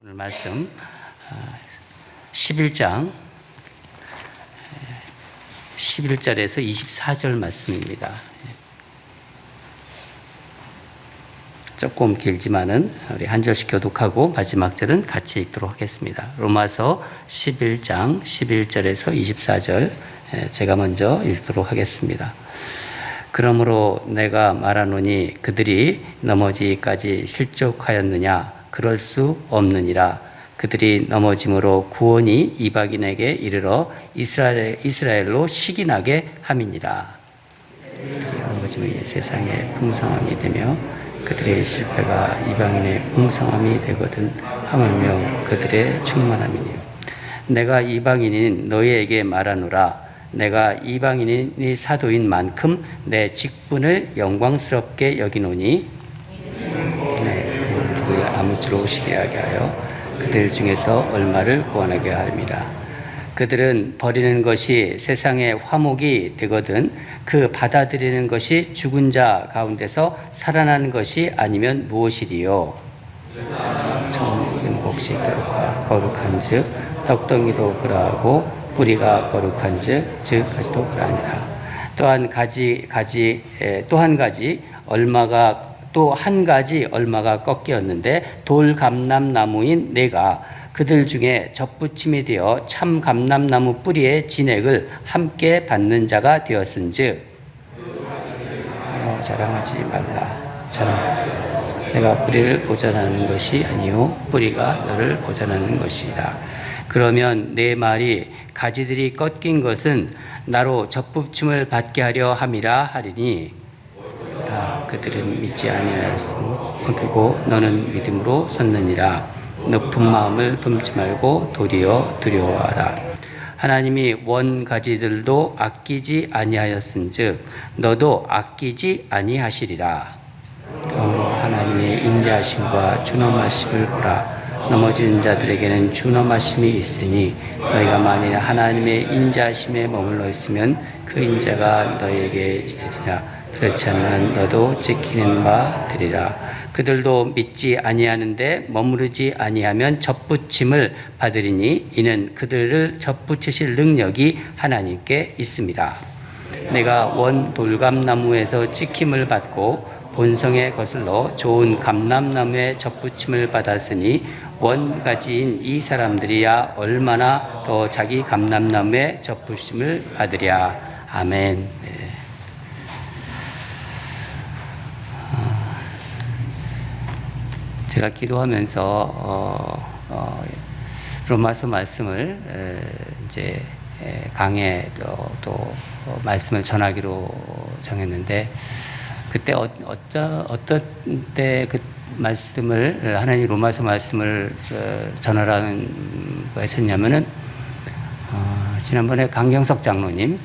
오늘 말씀 11장 11절에서 24절 말씀입니다. 조금 길지만은 우리 한 절씩 교독하고 마지막 절은 같이 읽도록 하겠습니다. 로마서 11장 11절에서 24절 제가 먼저 읽도록 하겠습니다. 그러므로 내가 말하노니 그들이 넘어지기까지 실족하였느냐? 그럴 수 없느니라. 그들이 넘어짐으로 구원이 이방인에게 이르러 이스라엘로 시기나게 함이니라. 그들이 넘어짐이 세상의 풍성함이 되며 그들의 실패가 이방인의 풍성함이 되거든 하물며 그들의 충만함이니 내가 이방인인 너희에게 말하노라. 내가 이방인이 사도인 만큼 내 직분을 영광스럽게 여기노니 누구의 아무쪼록 오시게 하게 하여 그들 중에서 얼마를 구원하게 하렵니다. 그들은 버리는 것이 세상의 화목이 되거든 그 받아들이는 것이 죽은 자 가운데서 살아나는 것이 아니면 무엇이리요? 처음 익은 곡식들과 거룩한 즉 떡덩이도 그러하고 뿌리가 거룩한 즉 가지도 그러하니라. 또 한 가지 얼마가 꺾였는데 돌감람나무인 내가 그들 중에 접붙임이 되어 참 감람나무 뿌리의 진액을 함께 받는 자가 되었은즉 자랑하지 말라. 내가 뿌리를 보전하는 것이 아니요 뿌리가 너를 보전하는 것이다. 그러면 내 말이 가지들이 꺾인 것은 나로 접붙임을 받게 하려 함이라 하리니 그들은 믿지 아니하였으므로 그리고 너는 믿음으로 섰느니라. 높은 마음을 품지 말고 도리어 두려워하라. 하나님이 원 가지들도 아끼지 아니하였은즉 너도 아끼지 아니하시리라. 그러므로 하나님의 인자하심과 준엄하심을 보라. 넘어지는 자들에게는 준엄하심이 있으니 너희가 만일 하나님의 인자하심에 머물러 있으면 그 인자가 너희에게 있으리라. 그렇지 않으면 너도 지키는 바 되리라. 그들도 믿지 아니하는데 머무르지 아니하면 접붙임을 받으리니 이는 그들을 접붙이실 능력이 하나님께 있습니다. 내가 원 돌감나무에서 찍힘을 받고 본성에 거슬러 좋은 감람나무에 접붙임을 받았으니 원가지인 이 사람들이야 얼마나 더 자기 감람나무에 접붙임을 받으랴. 아멘. 제가 기도하면서 로마서 말씀을 이제 강에 또 말씀을 전하기로 정했는데 그때 어떤 때 그 말씀을 하나님 로마서 말씀을 전하라는 거 했었냐면은 지난번에 강경석 장로님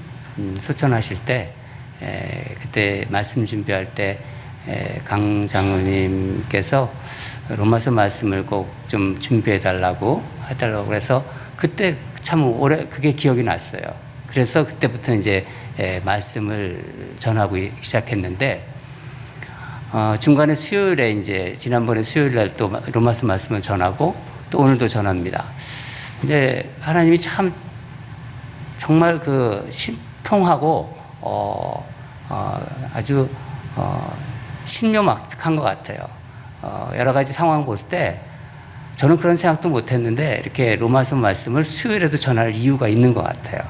소천하실 때 그때 말씀 준비할 때 강 장로님께서 로마서 말씀을 꼭 좀 준비해 달라고 해달라고 그래서 그때 참 오래 그게 기억이 났어요. 그래서 그때부터 이제 말씀을 전하고 시작했는데 중간에 수요일에 이제 지난번에 수요일 날 또 로마서 말씀을 전하고 또 오늘도 전합니다. 근데 하나님이 참 정말 그 신통하고 아주 신묘막한 것 같아요. 여러 가지 상황을 볼 때 저는 그런 생각도 못했는데 이렇게 로마서 말씀을 수요일에도 전할 이유가 있는 것 같아요.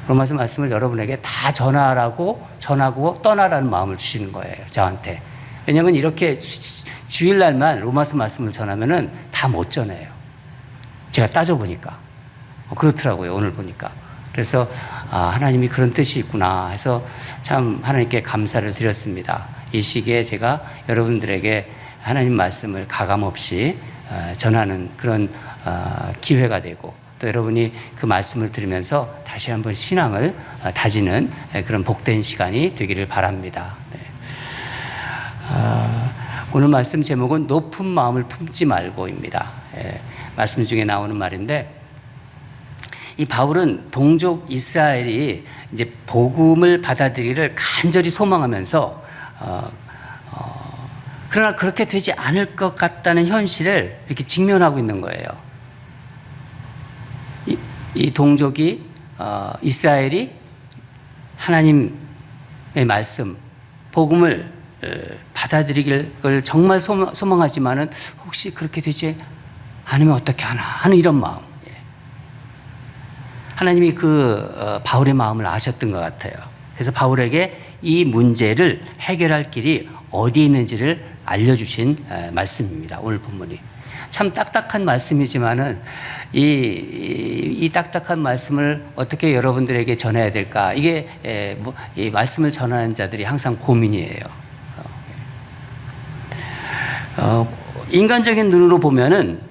로마서 말씀을 여러분에게 다 전하고 떠나라는 마음을 주시는 거예요, 저한테. 왜냐하면 이렇게 주일날만 로마서 말씀을 전하면은 다 못 전해요. 제가 따져보니까. 그렇더라고요, 오늘 보니까. 그래서 하나님이 그런 뜻이 있구나 해서 참 하나님께 감사를 드렸습니다. 이 시기에 제가 여러분들에게 하나님 말씀을 가감없이 전하는 그런 기회가 되고 또 여러분이 그 말씀을 들으면서 다시 한번 신앙을 다지는 그런 복된 시간이 되기를 바랍니다. 네. 오늘 말씀 제목은 높은 마음을 품지 말고입니다. 말씀 중에 나오는 말인데 이 바울은 동족 이스라엘이 이제 복음을 받아들이기를 간절히 소망하면서 그러나 그렇게 되지 않을 것 같다는 현실을 이렇게 직면하고 있는 거예요. 이 동족이 이스라엘이 하나님의 말씀, 복음을 받아들이길 정말 소망하지만은 혹시 그렇게 되지 않으면 어떻게 하나 하는 이런 마음. 하나님이 바울의 마음을 아셨던 것 같아요. 그래서 바울에게 이 문제를 해결할 길이 어디에 있는지를 알려주신 말씀입니다. 오늘 본문이 참 딱딱한 말씀이지만은 이 딱딱한 말씀을 어떻게 여러분들에게 전해야 될까? 이게 이 말씀을 전하는 자들이 항상 고민이에요. 인간적인 눈으로 보면은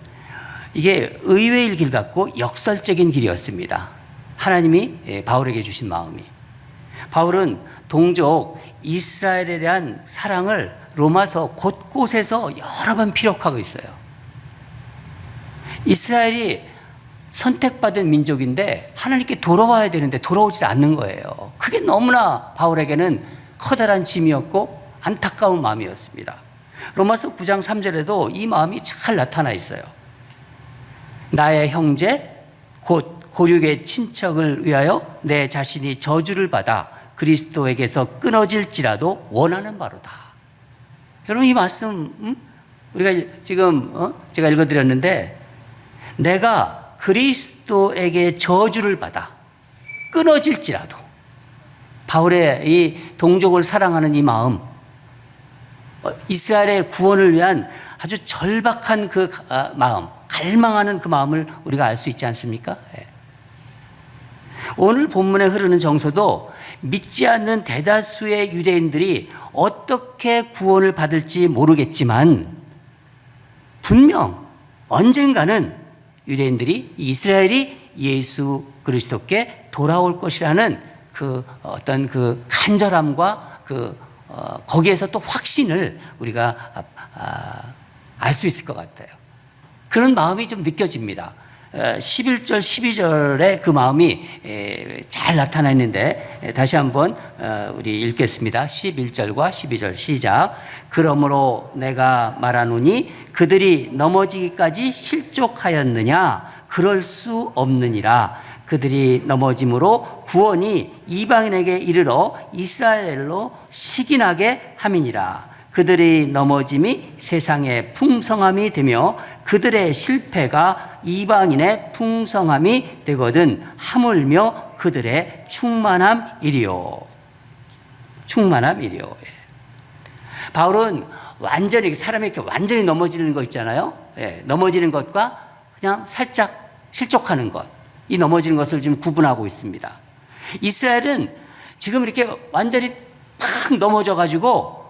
이게 의외의 길 같고 역설적인 길이었습니다. 하나님이 바울에게 주신 마음이. 바울은 동족 이스라엘에 대한 사랑을 로마서 곳곳에서 여러 번 피력하고 있어요. 이스라엘이 선택받은 민족인데 하나님께 돌아와야 되는데 돌아오지 않는 거예요. 그게 너무나 바울에게는 커다란 짐이었고 안타까운 마음이었습니다. 로마서 9장 3절에도 이 마음이 잘 나타나 있어요. 나의 형제 곧 고륙의 친척을 위하여 내 자신이 저주를 받아 그리스도에게서 끊어질지라도 원하는 바로다. 여러분 이 말씀 우리가 지금 제가 읽어드렸는데 내가 그리스도에게 저주를 받아 끊어질지라도 바울의 이 동족을 사랑하는 이 마음 이스라엘의 구원을 위한 아주 절박한 그 마음 갈망하는 그 마음을 우리가 알 수 있지 않습니까? 오늘 본문에 흐르는 정서도 믿지 않는 대다수의 유대인들이 어떻게 구원을 받을지 모르겠지만 분명 언젠가는 유대인들이 이스라엘이 예수 그리스도께 돌아올 것이라는 그 어떤 그 간절함과 거기에서 또 확신을 우리가 알 수 있을 것 같아요. 그런 마음이 좀 느껴집니다. 11절, 12절에 그 마음이 잘 나타나 있는데 다시 한번 우리 읽겠습니다. 11절과 12절 시작. 그러므로 내가 말하노니 그들이 넘어지기까지 실족하였느냐? 그럴 수 없느니라. 그들이 넘어짐으로 구원이 이방인에게 이르러 이스라엘로 식인하게 함이니라. 그들의 넘어짐이 세상의 풍성함이 되며 그들의 실패가 이방인의 풍성함이 되거든 하물며 그들의 충만함이리요. 충만함이리요. 바울은 완전히 사람이 이렇게 완전히 넘어지는 거 있잖아요. 넘어지는 것과 그냥 살짝 실족하는 것, 이 넘어지는 것을 지금 구분하고 있습니다. 이스라엘은 지금 이렇게 완전히 팍 넘어져 가지고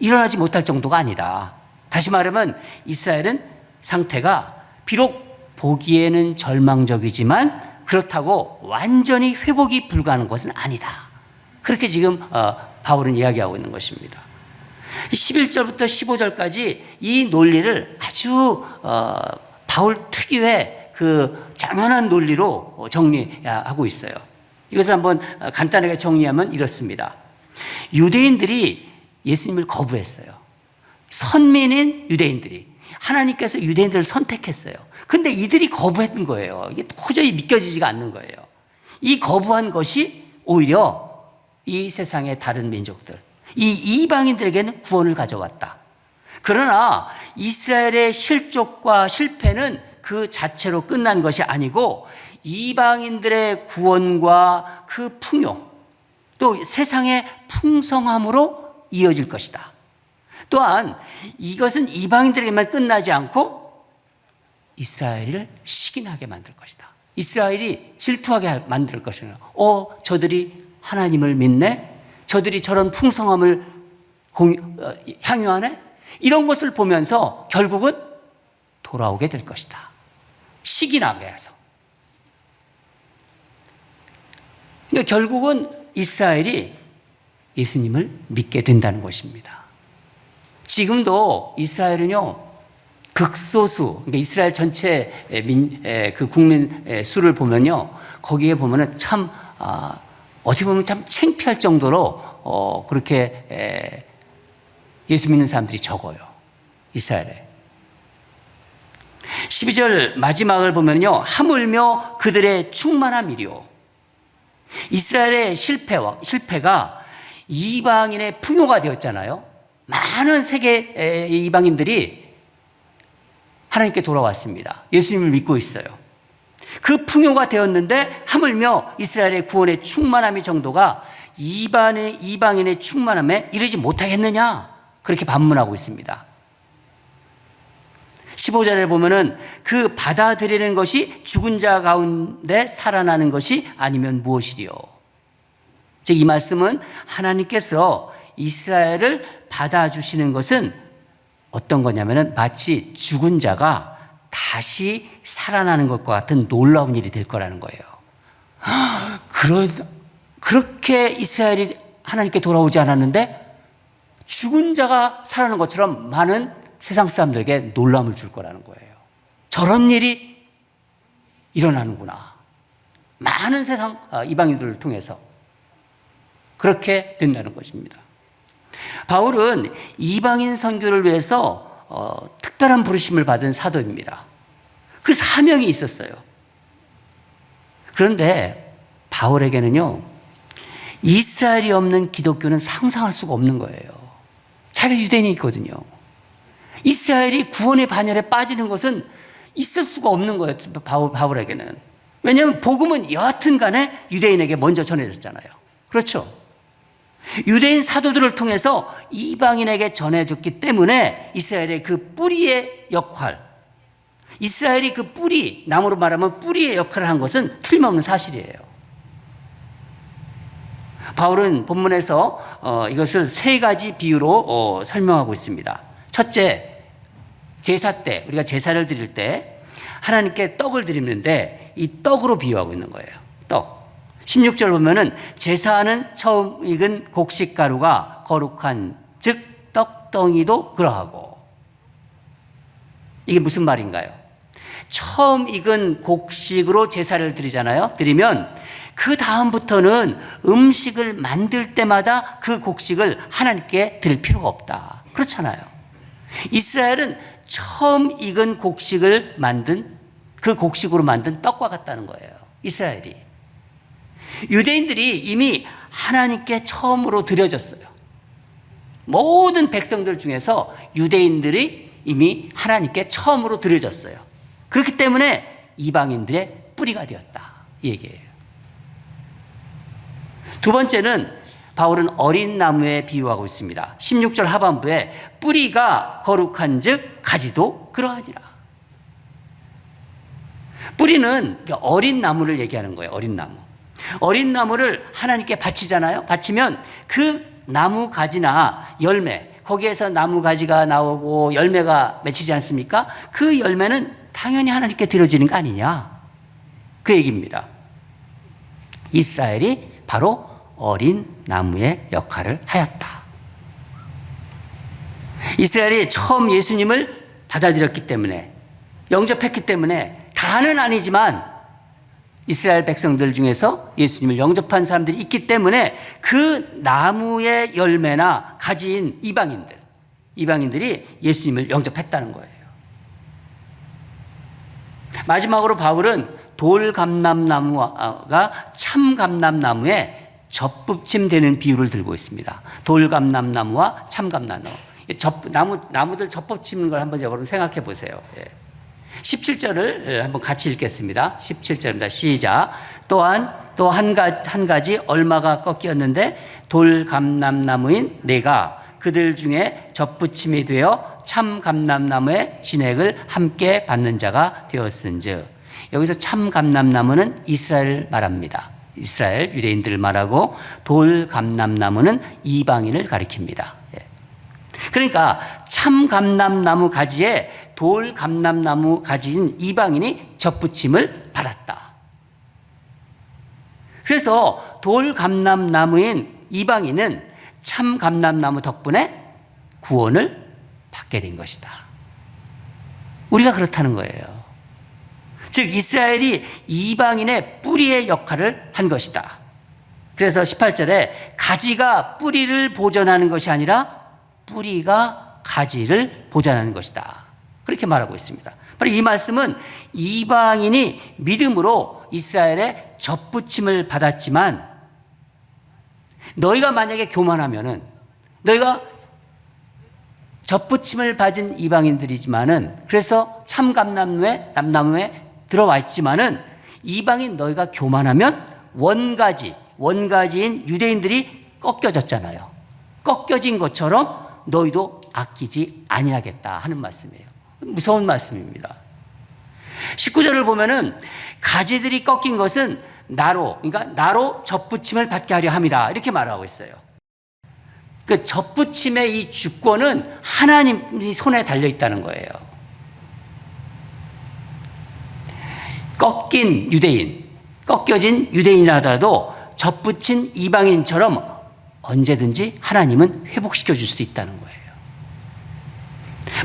일어나지 못할 정도가 아니다. 다시 말하면 이스라엘은 상태가 비록 보기에는 절망적이지만 그렇다고 완전히 회복이 불가하는 것은 아니다. 그렇게 지금 바울은 이야기하고 있는 것입니다. 11절부터 15절까지 이 논리를 아주 바울 특유의 그 장연한 논리로 정리하고 있어요. 이것을 한번 간단하게 정리하면 이렇습니다. 유대인들이 예수님을 거부했어요. 선민인 유대인들이. 하나님께서 유대인들을 선택했어요. 근데 이들이 거부했던 거예요. 이게 도저히 믿겨지지가 않는 거예요. 이 거부한 것이 오히려 이 세상의 다른 민족들, 이 이방인들에게는 구원을 가져왔다. 그러나 이스라엘의 실족과 실패는 그 자체로 끝난 것이 아니고 이방인들의 구원과 그 풍요, 또 세상의 풍성함으로 이어질 것이다. 또한 이것은 이방인들에게만 끝나지 않고 이스라엘을 식인하게 만들 것이다. 이스라엘이 질투하게 만들 것이다. 저들이 하나님을 믿네? 저들이 저런 풍성함을 향유하네? 이런 것을 보면서 결국은 돌아오게 될 것이다. 식인하게 해서. 그러니까 결국은 이스라엘이 예수님을 믿게 된다는 것입니다. 지금도 이스라엘은요, 극소수, 그러니까 이스라엘 전체 그 국민 수를 보면요, 거기에 보면은 참, 어떻게 보면 참 창피할 정도로, 그렇게 예수 믿는 사람들이 적어요. 이스라엘에. 12절 마지막을 보면요. 하물며 그들의 충만함이요. 이스라엘의 실패가 이방인의 풍요가 되었잖아요. 많은 세계의 이방인들이 하나님께 돌아왔습니다. 예수님을 믿고 있어요. 그 풍요가 되었는데 하물며 이스라엘의 구원의 충만함의 정도가 이방인의 충만함에 이르지 못하겠느냐, 그렇게 반문하고 있습니다. 15절에 보면은 그 받아들이는 것이 죽은 자 가운데 살아나는 것이 아니면 무엇이리요. 즉 이 말씀은 하나님께서 이스라엘을 받아주시는 것은 어떤 거냐면은 마치 죽은 자가 다시 살아나는 것과 같은 놀라운 일이 될 거라는 거예요. 그렇게 이스라엘이 하나님께 돌아오지 않았는데 죽은 자가 살아나는 것처럼 많은 세상 사람들에게 놀람을 줄 거라는 거예요. 저런 일이 일어나는구나. 많은 세상 이방인들을 통해서 그렇게 된다는 것입니다. 바울은 이방인 선교를 위해서 특별한 부르심을 받은 사도입니다. 그 사명이 있었어요. 그런데 바울에게는요, 이스라엘이 없는 기독교는 상상할 수가 없는 거예요. 자기가 유대인이 있거든요. 이스라엘이 구원의 반열에 빠지는 것은 있을 수가 없는 거예요. 바울에게는. 왜냐하면 복음은 여하튼 간에 유대인에게 먼저 전해졌잖아요. 그렇죠? 유대인 사도들을 통해서 이방인에게 전해졌기 때문에 이스라엘의 그 뿌리의 역할, 이스라엘이 그 뿌리, 나무로 말하면 뿌리의 역할을 한 것은 틀림없는 사실이에요. 바울은 본문에서 이것을 세 가지 비유로 설명하고 있습니다. 첫째, 제사 때, 우리가 제사를 드릴 때 하나님께 떡을 드리는데 이 떡으로 비유하고 있는 거예요. 떡. 16절 보면은 제사하는 처음 익은 곡식 가루가 거룩한 즉 떡덩이도 그러하고. 이게 무슨 말인가요? 처음 익은 곡식으로 제사를 드리잖아요. 드리면 그 다음부터는 음식을 만들 때마다 그 곡식을 하나님께 드릴 필요가 없다. 그렇잖아요. 이스라엘은 처음 익은 곡식을 만든, 그 곡식으로 만든 떡과 같다는 거예요. 이스라엘이. 유대인들이 이미 하나님께 처음으로 드려졌어요. 모든 백성들 중에서 유대인들이 이미 하나님께 처음으로 드려졌어요. 그렇기 때문에 이방인들의 뿌리가 되었다, 이 얘기예요. 두 번째는 바울은 어린 나무에 비유하고 있습니다. 16절 하반부에 뿌리가 거룩한 즉 가지도 그러하니라. 뿌리는 어린 나무를 얘기하는 거예요. 어린 나무. 어린 나무를 하나님께 바치잖아요. 바치면 그 나무 가지나 열매, 거기에서 나무 가지가 나오고 열매가 맺히지 않습니까? 그 열매는 당연히 하나님께 드려지는 거 아니냐, 그 얘기입니다. 이스라엘이 바로 어린 나무의 역할을 하였다. 이스라엘이 처음 예수님을 받아들였기 때문에, 영접했기 때문에, 다는 아니지만 이스라엘 백성들 중에서 예수님을 영접한 사람들이 있기 때문에 그 나무의 열매나 가지인 이방인들이 예수님을 영접했다는 거예요. 마지막으로 바울은 돌감람나무가 참감람나무에 접붙임되는 비유를 들고 있습니다. 돌감람나무와 참감람나무. 나무들 접붙이는 걸 한번 여러분 생각해 보세요. 17절을 한번 같이 읽겠습니다. 17절입니다. 시작. 또한 또 한 가지 얼마가 꺾였는데 돌감람나무인 내가 그들 중에 접붙임이 되어 참감람나무의 진액을 함께 받는 자가 되었은즉. 여기서 참감람나무는 이스라엘 말합니다. 이스라엘 유대인들을 말하고 돌감람나무는 이방인을 가리킵니다. 그러니까 참감람나무 가지에 돌감람나무 가지인 이방인이 접붙임을 받았다. 그래서 돌감람나무인 이방인은 참감람나무 덕분에 구원을 받게 된 것이다. 우리가 그렇다는 거예요. 즉 이스라엘이 이방인의 뿌리의 역할을 한 것이다. 그래서 18절에 가지가 뿌리를 보존하는 것이 아니라 뿌리가 가지를 보존하는 것이다. 그렇게 말하고 있습니다. 바로 이 말씀은 이방인이 믿음으로 이스라엘의 접붙임을 받았지만 너희가 만약에 교만하면은 너희가 접붙임을 받은 이방인들이지만은 그래서 참감남무에 들어와 있지만은 이방인 너희가 교만하면 원가지인 유대인들이 꺾여졌잖아요. 꺾여진 것처럼 너희도 아끼지 아니하겠다 하는 말씀이에요. 무서운 말씀입니다. 19절을 보면은 가지들이 꺾인 것은 그러니까 나로 접붙임을 받게 하려 함이라 이렇게 말하고 있어요. 그 접붙임의 이 주권은 하나님 손에 달려 있다는 거예요. 꺾여진 유대인이라 하더라도 접붙인 이방인처럼 언제든지 하나님은 회복시켜 줄 수 있다는 거예요.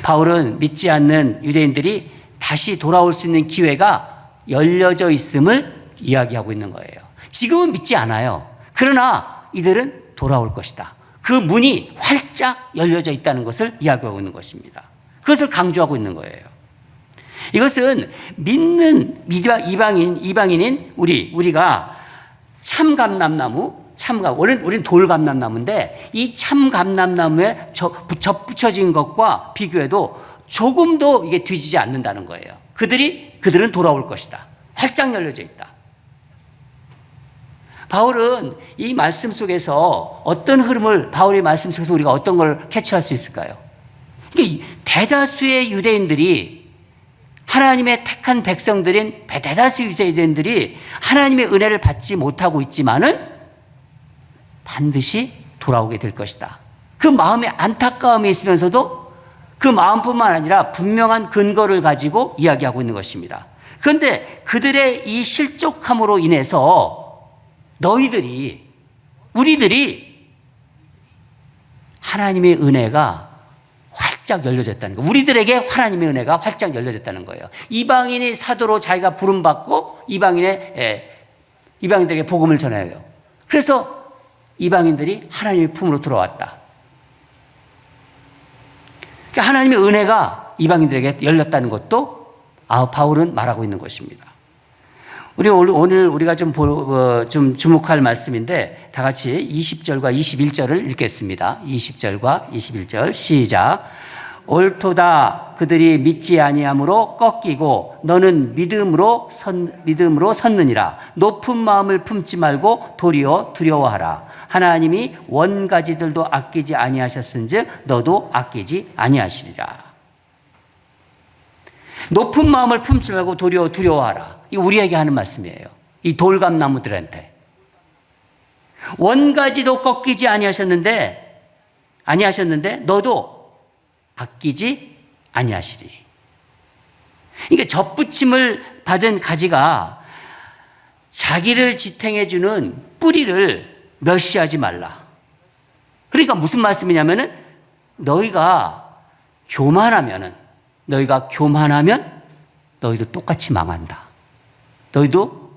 바울은 믿지 않는 유대인들이 다시 돌아올 수 있는 기회가 열려져 있음을 이야기하고 있는 거예요. 지금은 믿지 않아요. 그러나 이들은 돌아올 것이다. 그 문이 활짝 열려져 있다는 것을 이야기하고 있는 것입니다. 그것을 강조하고 있는 거예요. 이것은 믿는 이방인인 우리가 참감람나무, 우리는 돌감람나무인데 이 참감람나무에 접붙여진 것과 비교해도 조금도 이게 뒤지지 않는다는 거예요. 그들은 돌아올 것이다. 활짝 열려져 있다. 바울은 이 말씀 속에서 어떤 흐름을 바울의 말씀 속에서 우리가 어떤 걸 캐치할 수 있을까요? 그러니까 대다수의 유대인들이 하나님의 택한 백성들인 대다수 유대인들이 하나님의 은혜를 받지 못하고 있지만은 반드시 돌아오게 될 것이다. 그 마음에 안타까움이 있으면서도 그 마음뿐만 아니라 분명한 근거를 가지고 이야기하고 있는 것입니다. 그런데 그들의 이 실족함으로 인해서 우리들이 하나님의 은혜가 활짝 열려졌다는 거예요. 우리들에게 하나님의 은혜가 활짝 열려졌다는 거예요. 이방인이 사도로 자기가 부름받고 이방인들에게 복음을 전해요. 그래서 이방인들이 하나님의 품으로 들어왔다. 그러니까 하나님의 은혜가 이방인들에게 열렸다는 것도 바울은 말하고 있는 것입니다. 오늘 우리가 좀 주목할 말씀인데 다 같이 20절과 21절을 읽겠습니다. 20절과 21절 시작. 옳도다 그들이 믿지 아니함으로 꺾이고 너는 믿음으로 섰느니라. 높은 마음을 품지 말고 도리어 두려워하라. 하나님이 원가지들도 아끼지 아니하셨은즉 너도 아끼지 아니하시리라. 높은 마음을 품지 말고 도리어 두려워하라. 이 우리에게 하는 말씀이에요. 이 돌감나무들한테. 원가지도 꺾이지 아니하셨는데 너도 아끼지 아니하시리. 그러니까 접붙임을 받은 가지가 자기를 지탱해 주는 뿌리를 멸시하지 말라. 그러니까 무슨 말씀이냐면은 너희가 교만하면 너희도 똑같이 망한다. 너희도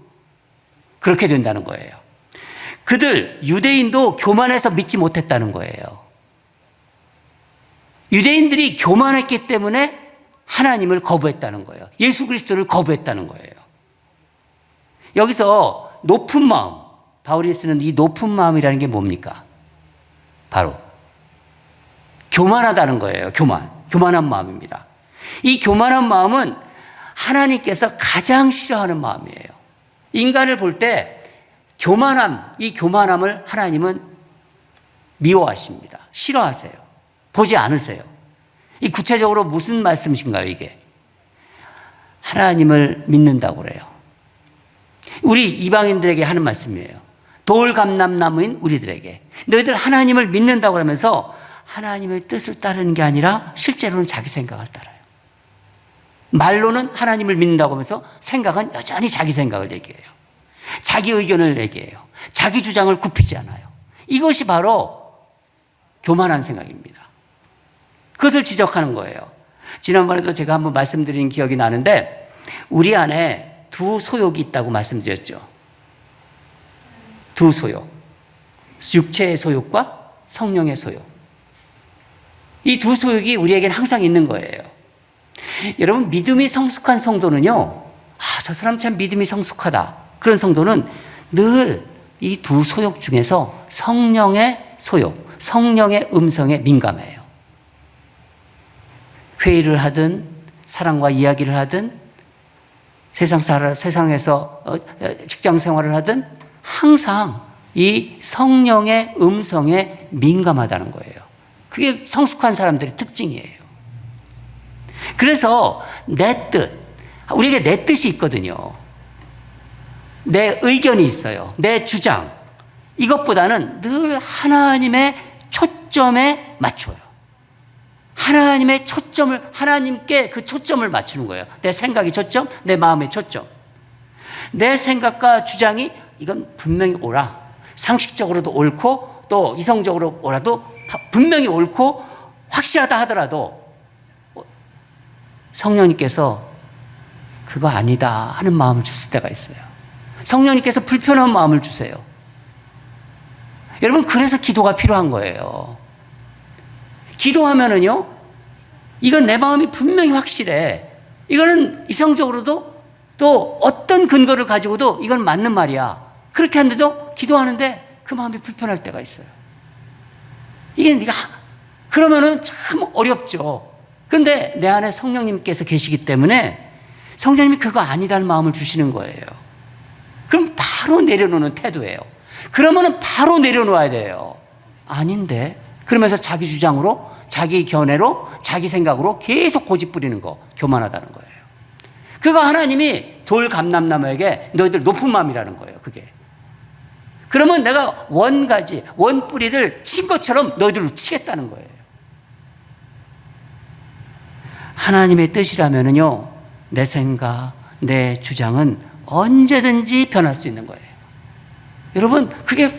그렇게 된다는 거예요. 유대인도 교만해서 믿지 못했다는 거예요. 유대인들이 교만했기 때문에 하나님을 거부했다는 거예요. 예수 그리스도를 거부했다는 거예요. 여기서 높은 마음, 바울이 쓰는 이 높은 마음이라는 게 뭡니까? 바로 교만하다는 거예요. 교만한 마음입니다. 이 교만한 마음은 하나님께서 가장 싫어하는 마음이에요. 인간을 볼 때 이 교만함을 하나님은 미워하십니다. 싫어하세요. 보지 않으세요. 이 구체적으로 무슨 말씀이신가요, 이게? 하나님을 믿는다고 그래요. 우리 이방인들에게 하는 말씀이에요. 돌감람나무인 우리들에게. 너희들 하나님을 믿는다고 그러면서 하나님의 뜻을 따르는 게 아니라 실제로는 자기 생각을 따라요. 말로는 하나님을 믿는다고 하면서 생각은 여전히 자기 생각을 얘기해요. 자기 의견을 얘기해요. 자기 주장을 굽히지 않아요. 이것이 바로 교만한 생각입니다. 그것을 지적하는 거예요. 지난번에도 제가 한번 말씀드린 기억이 나는데 우리 안에 두 소욕이 있다고 말씀드렸죠. 두 소욕. 육체의 소욕과 성령의 소욕. 이 두 소욕이 우리에게는 항상 있는 거예요. 여러분, 믿음이 성숙한 성도는요, 저 사람 참 믿음이 성숙하다. 그런 성도는 늘 이 두 소욕 중에서 성령의 소욕, 성령의 음성에 민감해요. 회의를 하든 사람과 이야기를 하든 세상에서 직장 생활을 하든 항상 이 성령의 음성에 민감하다는 거예요. 그게 성숙한 사람들의 특징이에요. 그래서 내 뜻, 우리에게 내 뜻이 있거든요. 내 의견이 있어요. 내 주장. 이것보다는 늘 하나님의 초점에 맞춰요. 하나님의 초점을, 하나님께 그 초점을 맞추는 거예요. 내 생각이 초점, 내 마음의 초점. 내 생각과 주장이 이건 분명히 옳아. 상식적으로도 옳고 또 이성적으로 옳아도 분명히 옳고 확실하다 하더라도 성령님께서 그거 아니다 하는 마음을 주실 때가 있어요. 성령님께서 불편한 마음을 주세요. 여러분, 그래서 기도가 필요한 거예요. 기도하면은요, 이건 내 마음이 분명히 확실해. 이거는 이성적으로도 또 어떤 근거를 가지고도 이건 맞는 말이야. 그렇게 하는데도 기도하는데 그 마음이 불편할 때가 있어요. 이게 네가 그러면은 참 어렵죠. 그런데 내 안에 성령님께서 계시기 때문에 성령님이 그거 아니다는 마음을 주시는 거예요. 그럼 바로 내려놓는 태도예요. 그러면은 바로 내려놓아야 돼요. 아닌데 그러면서 자기 주장으로, 자기 견해로, 자기 생각으로 계속 고집 부리는 거, 교만하다는 거예요. 그거 하나님이 돌 감람나무에게 너희들 높은 마음이라는 거예요. 그게. 그러면 내가 원가지, 원뿌리를 친 것처럼 너희들을 치겠다는 거예요. 하나님의 뜻이라면요, 내 생각, 내 주장은 언제든지 변할 수 있는 거예요. 여러분, 그게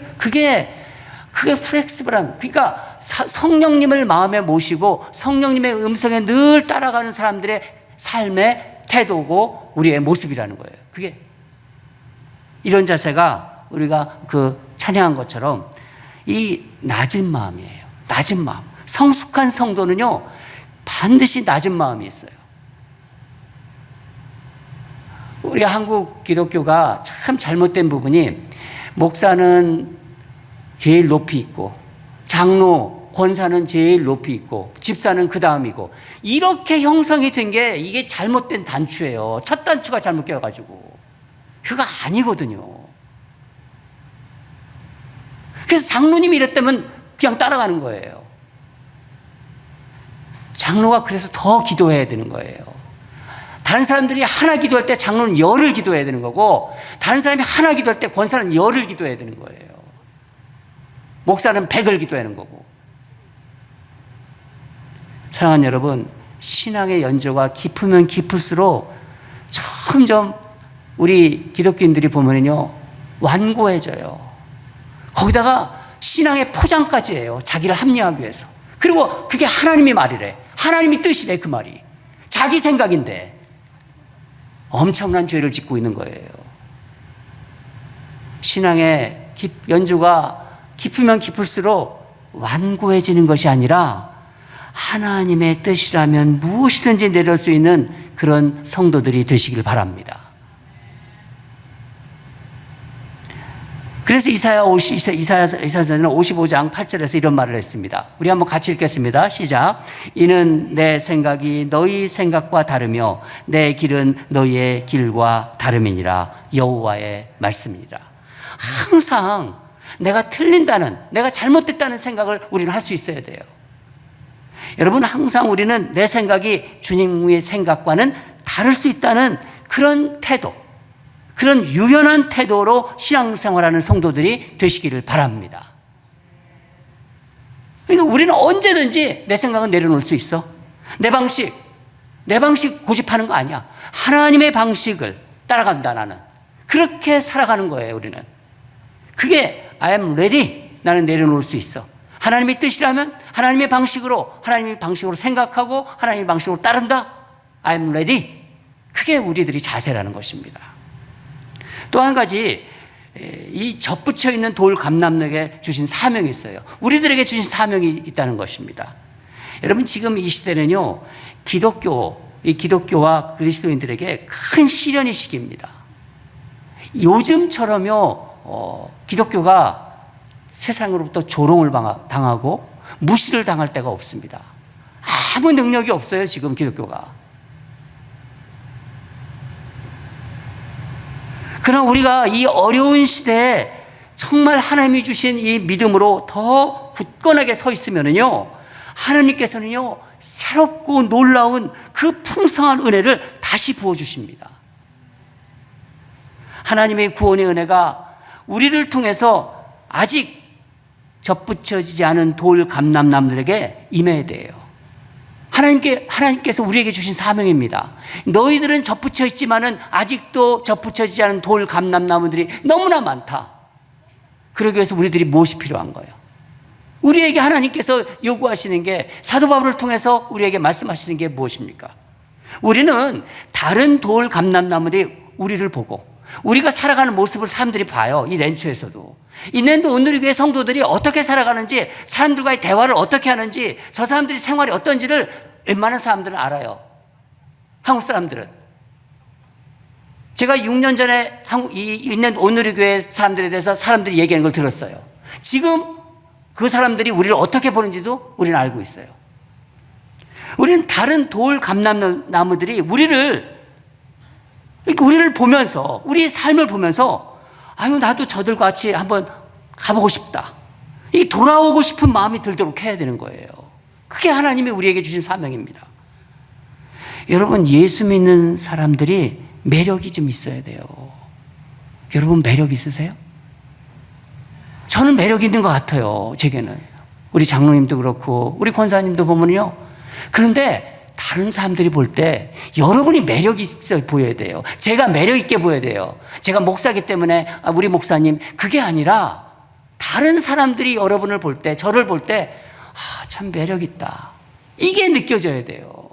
플렉시블한, 그러니까 성령님을 마음에 모시고 성령님의 음성에 늘 따라가는 사람들의 삶의 태도고 우리의 모습이라는 거예요. 그게 이런 자세가 우리가 그 찬양한 것처럼 이 낮은 마음이에요. 낮은 마음. 성숙한 성도는요, 반드시 낮은 마음이 있어요. 우리 한국 기독교가 참 잘못된 부분이 목사는 제일 높이 있고 장로, 권사는 제일 높이 있고 집사는 그 다음이고 이렇게 형성이 된 게 이게 잘못된 단추예요. 첫 단추가 잘못 껴가지고 그거 아니거든요. 그래서 장로님이 이랬다면 그냥 따라가는 거예요. 장로가 그래서 더 기도해야 되는 거예요. 다른 사람들이 하나 기도할 때 장로는 열을 기도해야 되는 거고 다른 사람이 하나 기도할 때 권사는 열을 기도해야 되는 거예요. 목사는 100을 기도해야 하는 거고. 사랑하는 여러분, 신앙의 연조가 깊으면 깊을수록 점점 우리 기독교인들이 보면요, 완고해져요. 거기다가 신앙의 포장까지 해요. 자기를 합리화하기 위해서. 그리고 그게 하나님의 말이래. 하나님의 뜻이래, 그 말이. 자기 생각인데 엄청난 죄를 짓고 있는 거예요. 신앙의 연조가 깊으면 깊을수록 완고해지는 것이 아니라 하나님의 뜻이라면 무엇이든지 내릴 수 있는 그런 성도들이 되시길 바랍니다. 그래서 이사야서는 55장 8절에서 이런 말을 했습니다. 우리 한번 같이 읽겠습니다. 시작. 이는 내 생각이 너희 생각과 다르며 내 길은 너희의 길과 다름이니라. 여호와의 말씀이니라. 항상 내가 틀린다는, 내가 잘못됐다는 생각을 우리는 할 수 있어야 돼요. 여러분, 항상 우리는 내 생각이 주님의 생각과는 다를 수 있다는 그런 태도, 그런 유연한 태도로 신앙생활하는 성도들이 되시기를 바랍니다. 그러니까 우리는 언제든지 내 생각은 내려놓을 수 있어. 내 방식 고집하는 거 아니야. 하나님의 방식을 따라간다, 나는. 그렇게 살아가는 거예요, 우리는. 그게 I am ready. 나는 내려놓을 수 있어. 하나님의 뜻이라면 하나님의 방식으로 생각하고 하나님의 방식으로 따른다. I am ready. 그게 우리들이 자세라는 것입니다. 또 한 가지, 이 접붙여 있는 돌 감람에게 주신 사명이 있어요. 우리들에게 주신 사명이 있다는 것입니다. 여러분 지금 이 시대는요, 이 기독교와 그리스도인들에게 큰 시련의 시기입니다. 요즘처럼요, 기독교가 세상으로부터 조롱을 당하고 무시를 당할 때가 없습니다. 아무 능력이 없어요, 지금 기독교가. 그러나 우리가 이 어려운 시대에 정말 하나님이 주신 이 믿음으로 더 굳건하게 서 있으면은요, 하나님께서는요, 새롭고 놀라운 그 풍성한 은혜를 다시 부어주십니다. 하나님의 구원의 은혜가 우리를 통해서 아직 접붙여지지 않은 돌 감람나무들에게 임해야 돼요. 하나님께서 우리에게 주신 사명입니다. 너희들은 접붙여 있지만은 아직도 접붙여지지 않은 돌 감람나무들이 너무나 많다. 그러기 위해서 우리들이 무엇이 필요한 거예요? 우리에게 하나님께서 요구하시는 게, 사도 바울을 통해서 우리에게 말씀하시는 게 무엇입니까? 우리는 다른 돌 감람나무들이 우리를 보고 우리가 살아가는 모습을 사람들이 봐요. 이 렌초에서도. 이 랜드 온누리교회 성도들이 어떻게 살아가는지, 사람들과의 대화를 어떻게 하는지, 저 사람들이 생활이 어떤지를 웬만한 사람들은 알아요. 한국 사람들은. 제가 6년 전에 이 랜드 온누리교회 사람들에 대해서 사람들이 얘기하는 걸 들었어요. 지금 그 사람들이 우리를 어떻게 보는지도 우리는 알고 있어요. 우리는 다른 돌 감람나무들이 우리를 보면서, 우리의 삶을 보면서, 아유, 나도 저들과 같이 한번 가보고 싶다. 이 돌아오고 싶은 마음이 들도록 해야 되는 거예요. 그게 하나님이 우리에게 주신 사명입니다. 여러분, 예수 믿는 사람들이 매력이 좀 있어야 돼요. 여러분, 매력 있으세요? 저는 매력 있는 것 같아요, 제게는. 우리 장로님도 그렇고, 우리 권사님도 보면요. 그런데 다른 사람들이 볼 때 여러분이 매력 있어 보여야 돼요. 제가 매력 있게 보여야 돼요. 제가 목사기 때문에 우리 목사님, 그게 아니라 다른 사람들이 여러분을 볼 때, 저를 볼 때, 참 매력 있다. 이게 느껴져야 돼요.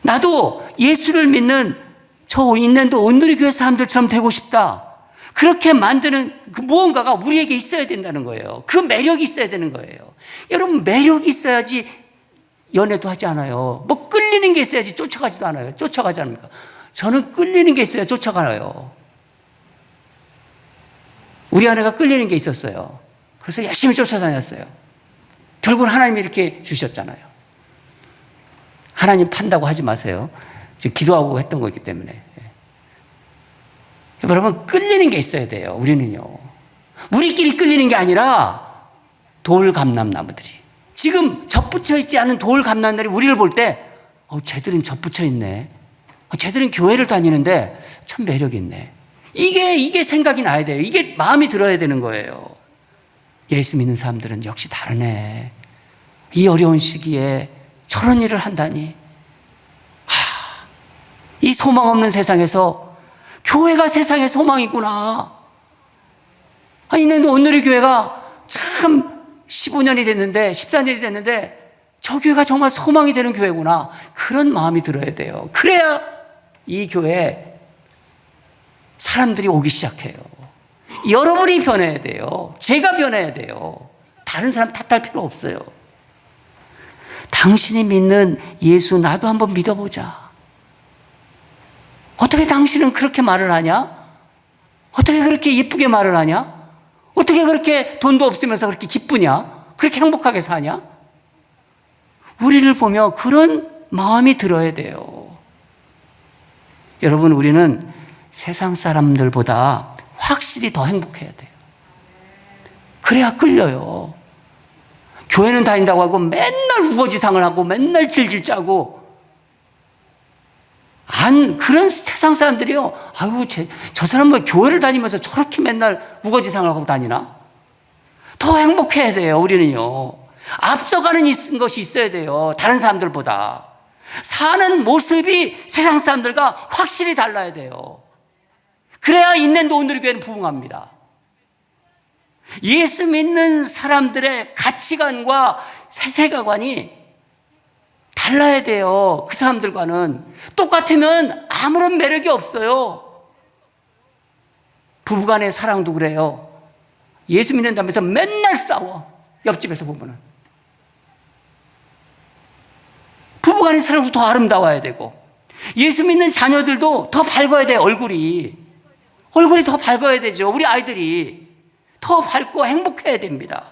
나도 예수를 믿는 저 인랜드 온누리교회 사람들처럼 되고 싶다. 그렇게 만드는 그 무언가가 우리에게 있어야 된다는 거예요. 그 매력이 있어야 되는 거예요. 여러분, 매력이 있어야지 연애도 하지 않아요. 뭐 끌리는 게 있어야지 쫓아가지도 않아요. 쫓아가지 않습니까? 저는 끌리는 게 있어야 쫓아가요. 우리 아내가 끌리는 게 있었어요. 그래서 열심히 쫓아다녔어요. 결국은 하나님이 이렇게 주셨잖아요. 하나님 판다고 하지 마세요. 지금 기도하고 했던 거기 때문에. 여러분, 끌리는 게 있어야 돼요. 우리는요. 우리끼리 끌리는 게 아니라 돌 감람나무들이, 지금 접붙여 있지 않은 돌 감람나무들이 우리를 볼 때, 쟤들은 접붙여 있네. 쟤들은 교회를 다니는데 참 매력 있네. 이게 생각이 나야 돼요. 이게 마음이 들어야 되는 거예요. 예수 믿는 사람들은 역시 다르네. 이 어려운 시기에 저런 일을 한다니. 이 소망 없는 세상에서 교회가 세상의 소망이구나. 있는 오늘의 교회가 참 15년이 됐는데, 14년이 됐는데 저 교회가 정말 소망이 되는 교회구나. 그런 마음이 들어야 돼요. 그래야 이 교회에 사람들이 오기 시작해요. 여러분이 변해야 돼요. 제가 변해야 돼요. 다른 사람 탓할 필요 없어요. 당신이 믿는 예수 나도 한번 믿어보자. 어떻게 당신은 그렇게 말을 하냐? 어떻게 그렇게 예쁘게 말을 하냐? 어떻게 그렇게 돈도 없으면서 그렇게 기쁘냐? 그렇게 행복하게 사냐? 우리를 보며 그런 마음이 들어야 돼요. 여러분, 우리는 세상 사람들보다 확실히 더 행복해야 돼요. 그래야 끌려요. 교회는 다닌다고 하고 맨날 우거지상을 하고 맨날 질질 짜고, 그런 세상 사람들이요. 아유, 저 사람 뭐 교회를 다니면서 저렇게 맨날 우거지상을 하고 다니나? 더 행복해야 돼요, 우리는요. 앞서가는 것이 있어야 돼요. 다른 사람들보다. 사는 모습이 세상 사람들과 확실히 달라야 돼요. 그래야 인랜드 온누리 교회는 부흥합니다. 예수 믿는 사람들의 가치관과 세계관이 달라야 돼요. 그 사람들과는. 똑같으면 아무런 매력이 없어요. 부부간의 사랑도 그래요. 예수 믿는다면서 맨날 싸워. 옆집에서 보면은. 안에 사람도 더 아름다워야 되고, 예수 믿는 자녀들도 더 밝아야 돼. 얼굴이 더 밝아야 되죠. 우리 아이들이 더 밝고 행복해야 됩니다.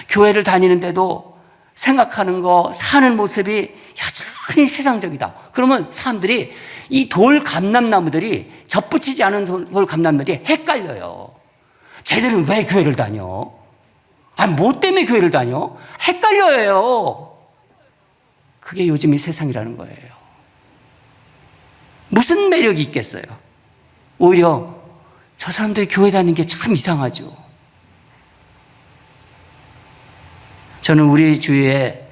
교회를 다니는데도 생각하는 거, 사는 모습이 여전히 세상적이다. 그러면 사람들이 이 돌 감람나무들이, 접붙이지 않은 돌 감람나무들이 헷갈려요. 쟤들은 왜 교회를 다녀? 아니, 뭐 때문에 교회를 다녀? 헷갈려요. 그게 요즘 이 세상이라는 거예요. 무슨 매력이 있겠어요? 오히려 저 사람들이 교회 다니는 게 참 이상하죠. 저는 우리 주위에,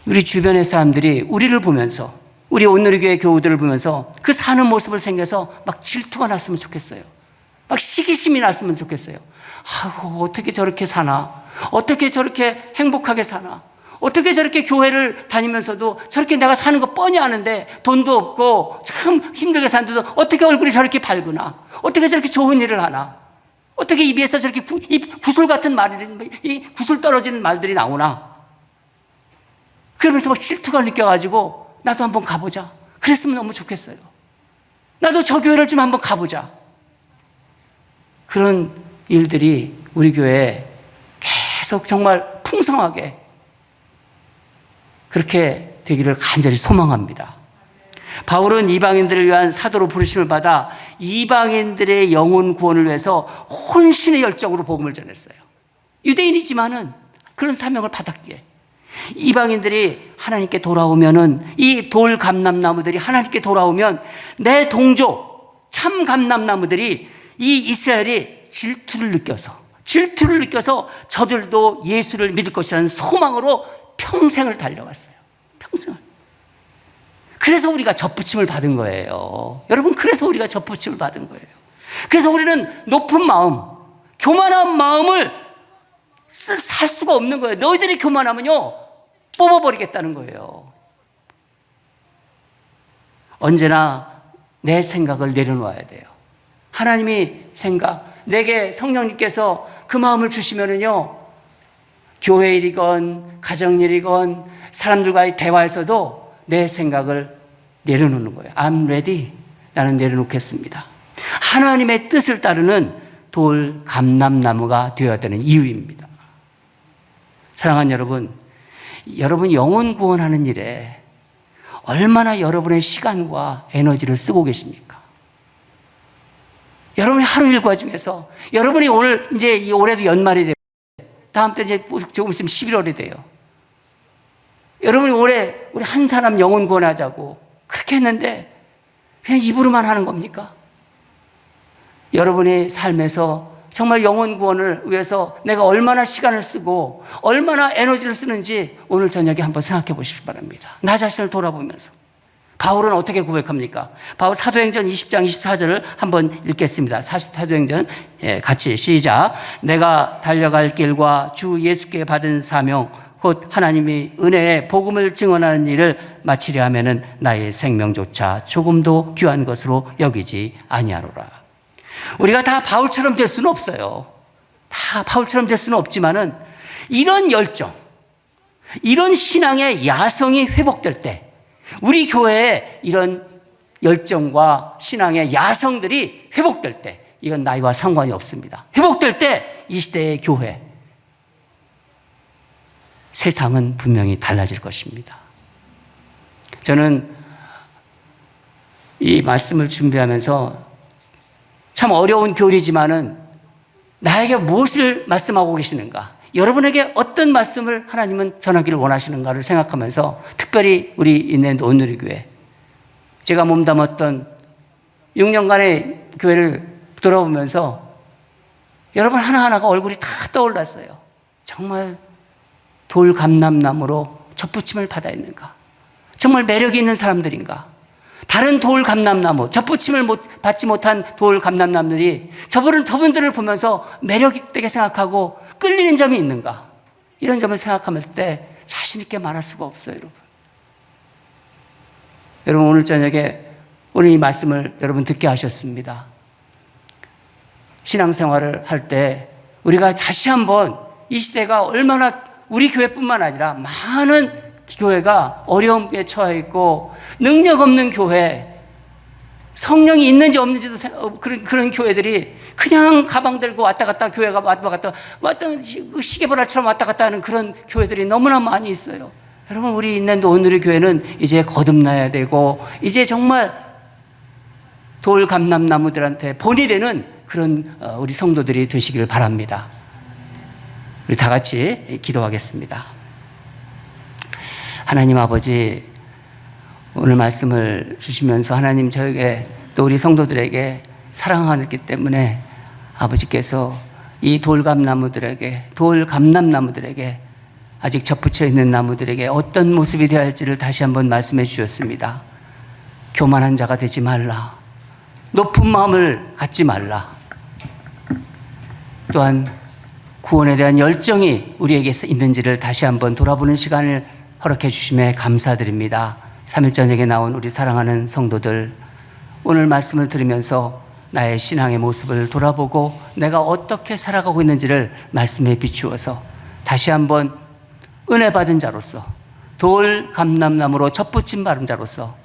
우리 주변의 사람들이 우리를 보면서, 우리 온누리교회 교우들을 보면서 그 사는 모습을 생겨서 막 질투가 났으면 좋겠어요. 막 시기심이 났으면 좋겠어요. 아이고, 어떻게 저렇게 사나? 어떻게 저렇게 행복하게 사나? 어떻게 저렇게 교회를 다니면서도 저렇게 내가 사는 거 뻔히 아는데 돈도 없고 참 힘들게 사는데도 어떻게 얼굴이 저렇게 밝으나? 어떻게 저렇게 좋은 일을 하나? 어떻게 입에서 저렇게 구슬 같은 말이, 구슬 떨어지는 말들이 나오나? 그러면서 막 질투가 느껴가지고 나도 한번 가보자. 그랬으면 너무 좋겠어요. 나도 저 교회를 좀 한번 가보자. 그런 일들이 우리 교회에 계속 정말 풍성하게 그렇게 되기를 간절히 소망합니다. 바울은 이방인들을 위한 사도로 부르심을 받아 이방인들의 영혼 구원을 위해서 혼신의 열정으로 복음을 전했어요. 유대인이지만은 그런 사명을 받았기에 이방인들이 하나님께 돌아오면은, 이 돌 감람나무들이 하나님께 돌아오면 내 동족 참 감람나무들이, 이 이스라엘이 질투를 느껴서 저들도 예수를 믿을 것이라는 소망으로 평생을 달려갔어요. 평생을. 그래서 우리가 접붙임을 받은 거예요. 여러분, 그래서 우리가 접붙임을 받은 거예요. 그래서 우리는 높은 마음, 교만한 마음을 살 수가 없는 거예요. 너희들이 교만하면요, 뽑아버리겠다는 거예요. 언제나 내 생각을 내려놓아야 돼요. 하나님이 내게 성령님께서 그 마음을 주시면은요, 교회 일이건 가정일이건 사람들과의 대화에서도 내 생각을 내려놓는 거예요. I'm ready. 나는 내려놓겠습니다. 하나님의 뜻을 따르는 돌 감람나무가 되어야 되는 이유입니다. 사랑하는 여러분, 여러분 영혼 구원하는 일에 얼마나 여러분의 시간과 에너지를 쓰고 계십니까? 여러분의 하루 일과 중에서, 여러분이 오늘 이제 올해도 연말이 되고 다음 때 이제 조금 있으면 11월이 돼요. 여러분이 올해 우리 한 사람 영혼 구원하자고 그렇게 했는데 그냥 입으로만 하는 겁니까? 여러분의 삶에서 정말 영혼 구원을 위해서 내가 얼마나 시간을 쓰고 얼마나 에너지를 쓰는지 오늘 저녁에 한번 생각해 보시기 바랍니다. 나 자신을 돌아보면서. 바울은 어떻게 고백합니까? 바울 사도행전 20장 24절을 한번 읽겠습니다. 사도행전, 같이 시작. 내가 달려갈 길과 주 예수께 받은 사명, 곧 하나님이 은혜의 복음을 증언하는 일을 마치려 하면은 나의 생명조차 조금도 귀한 것으로 여기지 아니하노라. 우리가 다 바울처럼 될 수는 없어요. 다 바울처럼 될 수는 없지만은 이런 열정, 이런 신앙의 야성이 회복될 때, 우리 교회에 이런 열정과 신앙의 야성들이 회복될 때, 이건 나이와 상관이 없습니다. 회복될 때 이 시대의 교회, 세상은 분명히 달라질 것입니다. 저는 이 말씀을 준비하면서 참 어려운 교리지만은 나에게 무엇을 말씀하고 계시는가, 여러분에게 어떤 말씀을 하나님은 전하기를 원하시는가를 생각하면서, 특별히 우리 있는 온누리교회, 제가 몸담았던 6년간의 교회를 돌아보면서 여러분 하나하나가 얼굴이 다 떠올랐어요. 정말 돌 감람나무로 접붙임을 받아 있는가? 정말 매력이 있는 사람들인가? 다른 돌 감람나무, 접붙임을 받지 못한 돌 감람나무들이 저분들을 보면서 매력 있게 생각하고 끌리는 점이 있는가? 이런 점을 생각하면서 때 자신 있게 말할 수가 없어요, 여러분. 여러분, 오늘 저녁에 오늘 이 말씀을 여러분 듣게 하셨습니다. 신앙생활을 할 때 우리가 다시 한번 이 시대가 얼마나 우리 교회뿐만 아니라 많은 교회가 어려움에 처해 있고 능력 없는 교회, 성령이 있는지 없는지도 그런 교회들이 그냥 가방 들고 왔다 갔다 교회가 왔다 시계보라처럼 왔다 갔다 하는 그런 교회들이 너무나 많이 있어요. 여러분, 우리 있는 온누리 교회는 이제 거듭나야 되고 이제 정말 돌 감람나무들한테 본이 되는 그런 우리 성도들이 되시기를 바랍니다. 우리 다 같이 기도하겠습니다. 하나님 아버지, 오늘 말씀을 주시면서 하나님 저에게 또 우리 성도들에게 사랑하기 때문에 아버지께서 이 돌감나무들에게 아직 접붙여 있는 나무들에게 어떤 모습이 되어야 할지를 다시 한번 말씀해 주셨습니다. 교만한 자가 되지 말라. 높은 마음을 갖지 말라. 또한 구원에 대한 열정이 우리에게 있는지를 다시 한번 돌아보는 시간을 허락해 주심에 감사드립니다. 3일 저녁에 나온 우리 사랑하는 성도들, 오늘 말씀을 들으면서 나의 신앙의 모습을 돌아보고 내가 어떻게 살아가고 있는지를 말씀에 비추어서 다시 한번 은혜 받은 자로서, 돌 감람나무로 접붙임 받은 자로서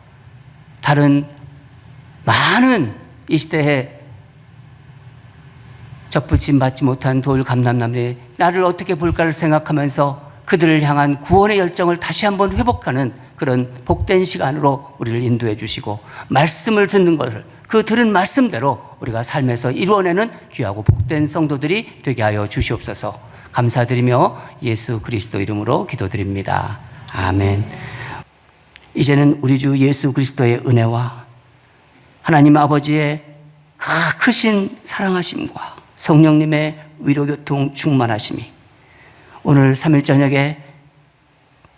다른 많은 이 시대에 접붙임 받지 못한 돌 감람나무들이 나를 어떻게 볼까를 생각하면서 그들을 향한 구원의 열정을 다시 한번 회복하는 그런 복된 시간으로 우리를 인도해 주시고, 말씀을 듣는 것을 그 들은 말씀대로 우리가 삶에서 이루어내는 귀하고 복된 성도들이 되게 하여 주시옵소서. 감사드리며 예수 그리스도 이름으로 기도드립니다. 아멘. 이제는 우리 주 예수 그리스도의 은혜와 하나님 아버지의 크신 사랑하심과 성령님의 위로교통 충만하심이 오늘 3일 저녁에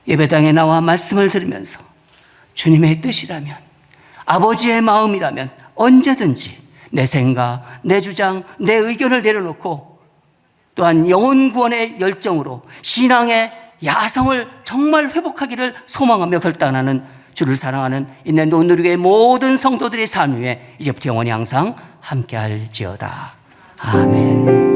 예배당에 나와 말씀을 들으면서 주님의 뜻이라면, 아버지의 마음이라면 언제든지 내 생각, 내 주장, 내 의견을 내려놓고 또한 영혼 구원의 열정으로 신앙의 야성을 정말 회복하기를 소망하며 결단하는 주를 사랑하는 있는 온누리교회 모든 성도들의 삶 위에 이제부터 영원히 항상 함께할지어다. 아멘.